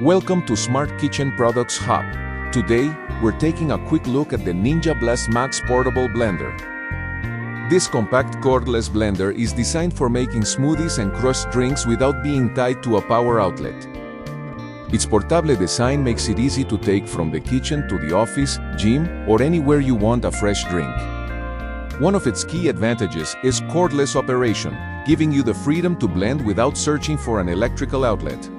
Welcome to Smart Kitchen Products Hub. Today, we're taking a quick look at the Ninja Blast Max Portable Blender. This compact cordless blender is designed for making smoothies and crushed drinks without being tied to a power outlet. Its portable design makes it easy to take from the kitchen to the office, gym, or anywhere you want a fresh drink. One of its key advantages is cordless operation, giving you the freedom to blend without searching for an electrical outlet.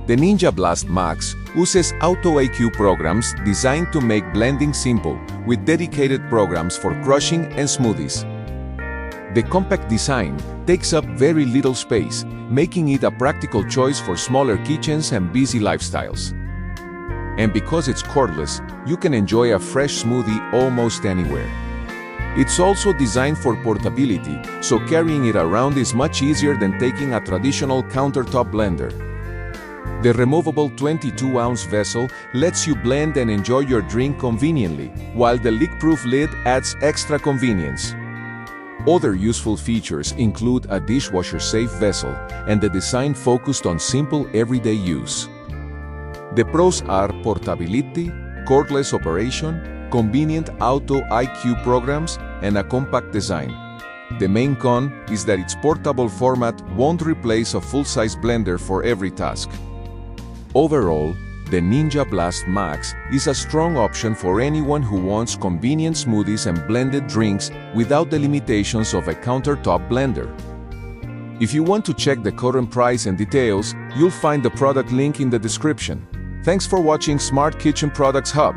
The Ninja Blast Max uses Auto IQ programs designed to make blending simple, with dedicated programs for crushing and smoothies. The compact design takes up very little space, making it a practical choice for smaller kitchens and busy lifestyles. And because it's cordless, you can enjoy a fresh smoothie almost anywhere. It's also designed for portability, so carrying it around is much easier than taking a traditional countertop blender. The removable 22-ounce vessel lets you blend and enjoy your drink conveniently, while the leak-proof lid adds extra convenience. Other useful features include a dishwasher-safe vessel and the design focused on simple everyday use. The pros are portability, cordless operation, convenient Auto IQ programs, and a compact design. The main con is that its portable format won't replace a full-size blender for every task. Overall, the Ninja Blast Max is a strong option for anyone who wants convenient smoothies and blended drinks without the limitations of a countertop blender. If you want to check the current price and details, you'll find the product link in the description. Thanks for watching Smart Kitchen Products Hub.